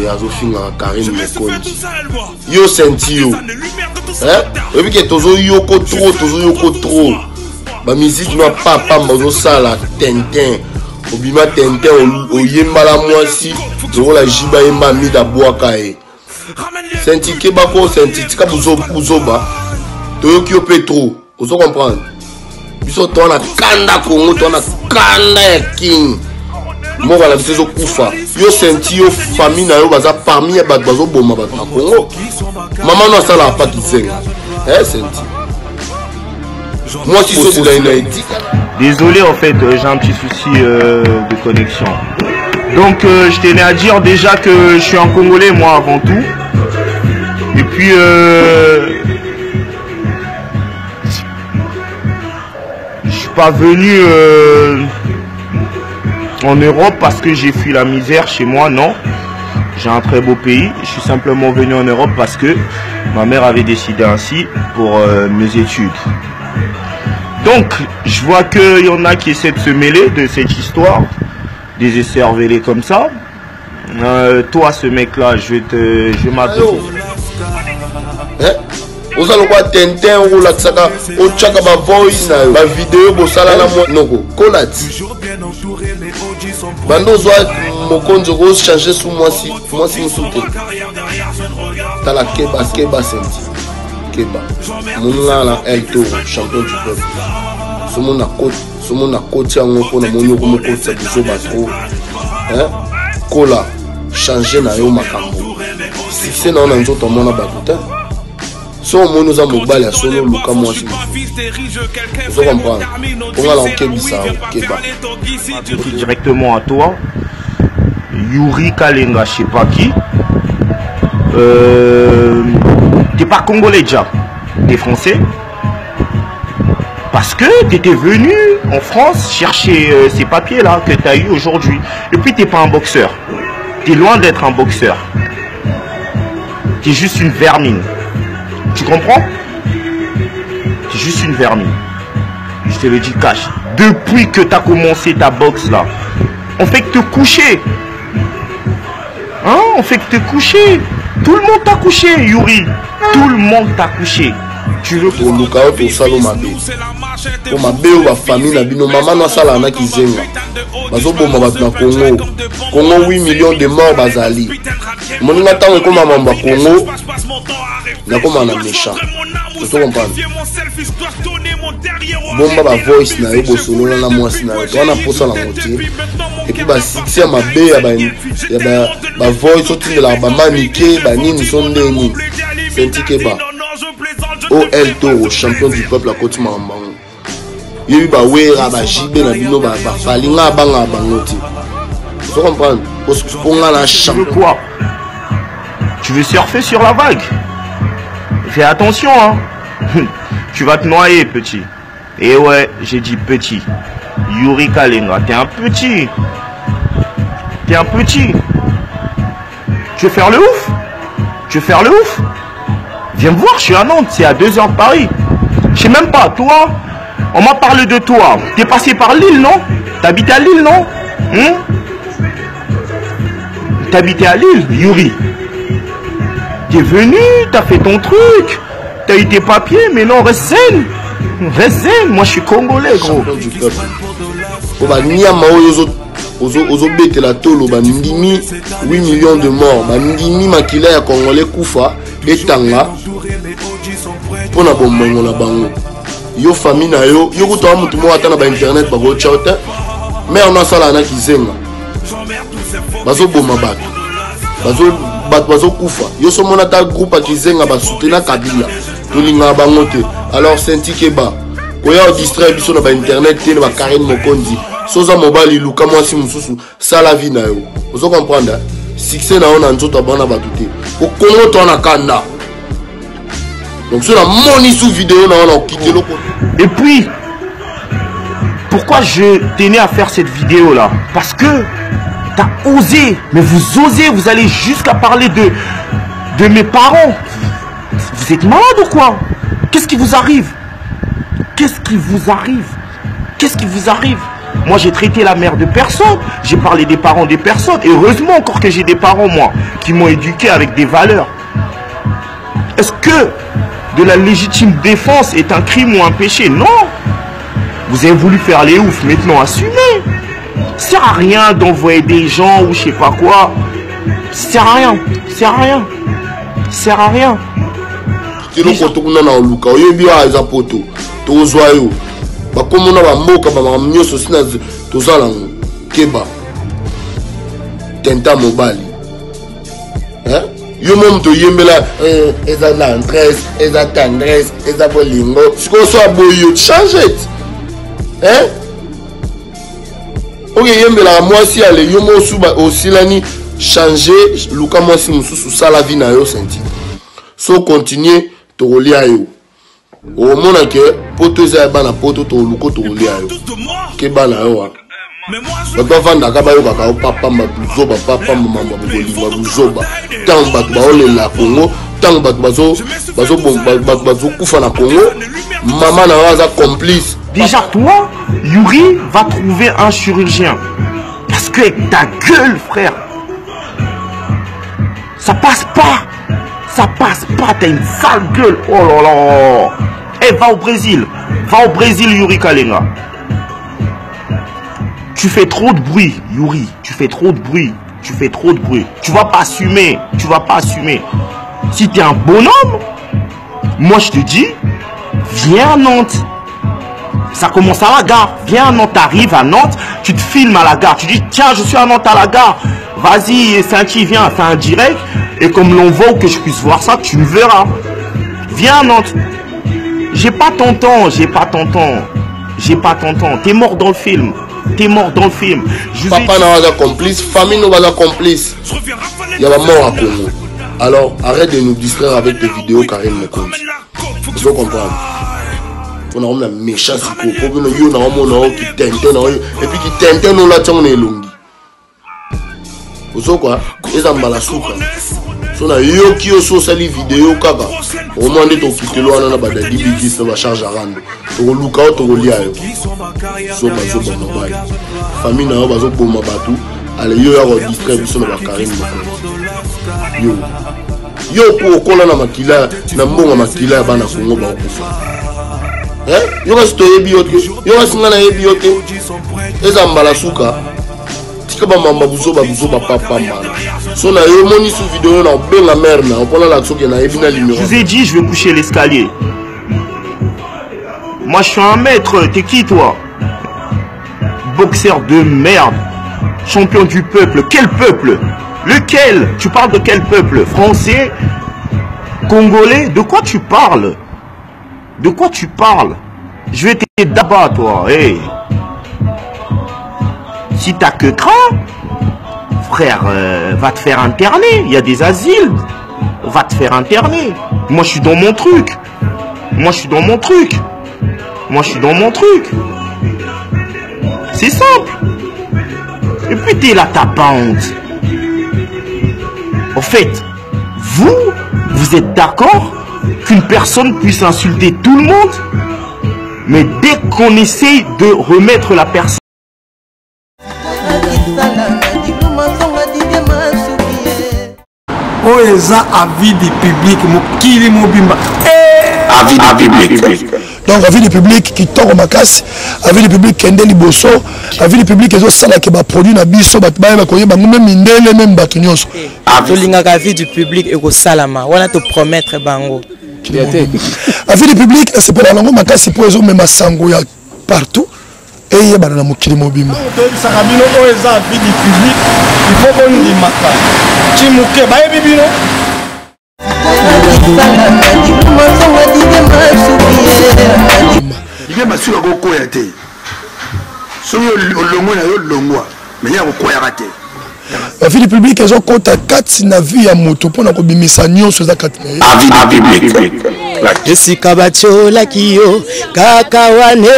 azofinga Karim Mokondi. Yo senti yo. Et puis que tozo yoko trop. Ba musique no pas bazo sala Tintin. Obima Tintin oyemba la mwasi. Zo la jiba yemba mida boaka e. Senti keba ko senti tika buzoba. Toyoki Petro. Vous comprenez? Biso to na kanda Congo, to na kanda ya king. Mo bala biso kufa. Yo senti yo famille na yo baza parmi ya bato bazo boma bato na Congo. Maman no sala pas kisenga. Senti. Moi si c'est de l'Haïti. Désolé en fait, j'ai un petit souci de connexion. Donc je tenais à dire déjà que je suis un Congolais moi avant tout. Et puis je suis pas venu en Europe parce que j'ai fui la misère chez moi, non. J'ai un très beau pays. Je suis simplement venu en Europe parce que ma mère avait décidé ainsi pour mes études. Donc, je vois qu'il y en a qui essaient de se mêler de cette histoire, des écervelés comme ça. Toi, ce mec-là, je vais m'appeler. Vous allez voir Tintin ou la tsaka au chaka ba voice na ba vidéo bo sala na mo noko kolati bando zwa mokonzo go changer sous moi si musuté tala keba senti keba munga la El Toro champion du peuple somona koti yango pona monyo ko mokotsa biso ba trop kola changer na yo makambo succès na on nzoto mona ba putain. Si on nous a mobile à solo, nous comme moi, vous comprenez. On a l'enquête directement à toi. Yuri Kalenga, je sais pas qui. T'es pas congolais déjà, t'es français. Parce que t'étais venu en France chercher ces papiers là que t'as eu aujourd'hui. Et puis t'es pas un boxeur. T'es loin d'être un boxeur. T'es juste une vermine. Tu comprends? C'est juste une vermine. Je te le dis cash. Depuis que tu as commencé ta boxe là, on fait que te coucher. Hein? On fait que te coucher. Tout le monde t'a couché, Yuri. Tout le monde t'a couché. Tu veux pour le cas pour Salomabé. Pour ma belle ou ma famille, la bino maman na sala na kizenga. Bazo bomba bat na Congo. Congo 8 millions de morts bazali. Mon ngata ko mama mba Congo. Na koma na méchant. Tu comprends? Bomba ba voice na yo bosolo na mwasi na yo. Wana posa la moitié. Et puis ba succès ma belle ya ba voice oti la ba manike ba nini sondeni. Senti keba. El Toro, champion du peuple à côté Mambango. Il y a eu ba wera ba jibe na bino ba falinga banga bangoti. Tu comprends? Parce que on a la champion. Quoi? Tu veux surfer sur la vague? Fais attention, hein. Tu vas te noyer, petit. Et ouais, j'ai dit petit. Yuri Kalenga, t'es un petit. T'es un petit. Tu veux faire le ouf? Tu veux faire le ouf? Viens me voir, je suis à Nantes, c'est à 2 heures de Paris. Je sais même pas, toi, on m'a parlé de toi. T'es passé par Lille, non? T'habites à Lille, non? T'habitais à Lille, Yuri. T'es venu, t'as fait ton truc. T'as eu tes papiers, mais non, reste zen. Reste zen, moi je suis congolais, gros. Ozobete la tolo bandimi 8 millions de morts bandimi makila ya congolais kufa etanga pona bomongo na bango yo famille na yo yo kutoa mutu mo ata na ba internet ba go chota mais on a sala na kizenga bazo boma bazo kufa yo so mona ta groupe a kizenga ba soutenir Kabila to linga bango te alors senti keba koya distraire biso na ba internet te na ba Karim Mokondi soza mobali luka mwasi mususu sala vie na yo ozo comprendre succès na on nzoto bana batute au Congo to na kanda donc sur la moni sous vidéo na on quitté le. Et puis pourquoi je tenais à faire cette vidéo là? Parce que t'as osé, mais vous osez, vous allez jusqu'à parler de mes parents. Vous êtes malade ou quoi? Qu'est-ce qui vous arrive? Qu'est-ce qui vous arrive? Qu'est-ce qui vous arrive? Moi, j'ai traité la mère de personne. J'ai parlé des parents des personnes. Et heureusement encore que j'ai des parents, moi, qui m'ont éduqué avec des valeurs. Est-ce que de la légitime défense est un crime ou un péché? Non. Vous avez voulu faire les oufs, maintenant assumez. Ça sert à rien d'envoyer des gens ou je sais pas quoi. Ça sert à rien. Ça sert à rien. Ça sert à rien. Yo même to yembela eza tendresse, eza tendresse, eza bolingo. Si on soit boyo, change it. Hein? Ok, yembela moi si allez yo mo suba aussi lani changer luka moi si mususu sala vie na yo senti. So continuer to rolia yo. Au mona que poto za bana poto to luko to rolia yo. Ke bana yo. Bato vanda ka bayo ka papa mabuzo papa mama bolingo buzoba. Tant bato baolela Congo, tant bato bazo kufa na Congo, maman na waza complice. Déjà toi, Yuri va trouver un chirurgien. Parce que ta gueule, frère, ça passe pas. Ça passe pas, t'as une sale gueule. Oh là là. Eh, va au Brésil. Va au Brésil, Yuri Kalenga. Tu fais trop de bruit, Yuri. Tu fais trop de bruit. Tu fais trop de bruit. Tu vas pas assumer. Tu vas pas assumer. Si tu es un bonhomme, moi je te dis, viens à Nantes. Ça commence à la gare. Viens à Nantes, t'arrives à Nantes, tu te filmes à la gare. Tu dis, tiens, je suis à Nantes à la gare. Vas-y, Saint-Y, viens, fais un direct. Et comme l'on veut que je puisse voir ça, tu me verras. Viens à Nantes. J'ai pas ton temps, j'ai pas ton temps. J'ai pas ton temps. T'es mort dans le film. T'es mort dans le film. Papa n'a pas complice, famille n'a pas complice. Il y a la mort à Congo. Alors arrête de nous distraire avec tes vidéos Karim Mokonzi. Il faut comprendre. On a un méchant psycho. Et puis qui tente nous là on est longi. Vous savez quoi? Ils ont mal à souka. Si on a yo qui ont sali vidéo kaka. Au moins de ton quitter l'eau on a pas de DBG ça va charger à rendre. To look out to lia yo. So bazo mobile. Famille na bazo boma batu. Allez yo ya redistraire biso na Karim Mokonzi. Yo pour kola na makila na mbonga makila ya bana Kongo ba okufa. Yo ka sto yebi yote. Yo ka singa na yebi yote. Eza mbala suka. Tika ba mama buzo ba papa mama. So na yo moni sous vidéo na benga mère na on la soki na yebi na numéro. Je vous ai dit je vais coucher l'escalier. Moi je suis un maître, t'es qui toi? Boxeur de merde. Champion du peuple. Quel peuple? Lequel? Tu parles de quel peuple? Français? Congolais? De quoi tu parles? De quoi tu parles? Je vais t'aider d'abord toi. Hey. Si t'as que cran, frère, va te faire interner. Il y a des asiles. Va te faire interner. Moi je suis dans mon truc. Moi je suis dans mon truc. Moi je suis dans mon truc. C'est simple. Et puis t'es là, t'as pas honte. En fait, vous êtes d'accord qu'une personne puisse insulter tout le monde, mais dès qu'on essaye de remettre la personne... Oh, eza avis du public, mokili mobimba. Avis du public. Donc avis du public qui tombe ma casse, avis du public qui est liboso, avis du public qui est ça qui va produire na biso batba ba koyeba même mindele même batunyoso. Avis du public et ko salama, wana te promettre bango. Avis du public c'est pour la langue ma casse pour les même sango ya partout. Et il y a na mokili mobimba. Sakabino o eza avis du public, il faut qu'on y maka. Chimuke ba ebibino. Il m'a su la go koyate. Soyo longo na yo longwa, mais ya go koyate. La vie du public ils ont compte à 4 na vie ya moto pour na ko bimisa nyonso za 4. Avis public. esika batiolaki yo kaka wane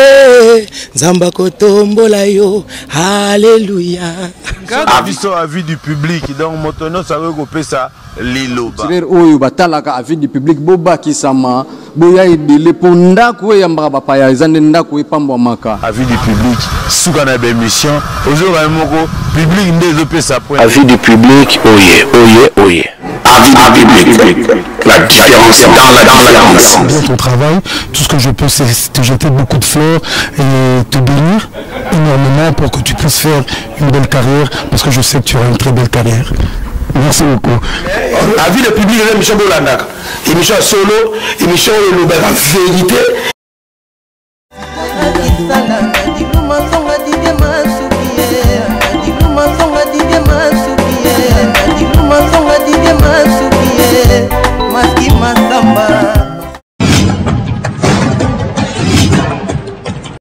nzamba kotombola yo haleluya. Avis du public donc motono ça veut couper ça liloba oyo batalaka avis du public boba kisama boya idele ponda ko yamba bapaya ezande ndako epambwa maka avis du public suka na émission aujourd'hui moko public ndezo pesa point avis du public oye avis du public la différence dans la différence. Bien ton travail, tout ce que je peux c'est te jeter beaucoup de fleurs et te bénir énormément pour que tu puisses faire une belle carrière parce que je sais que tu auras une très belle carrière. Merci beaucoup. Avis du public, émission Bolandaka, émission solo, émission le vérité.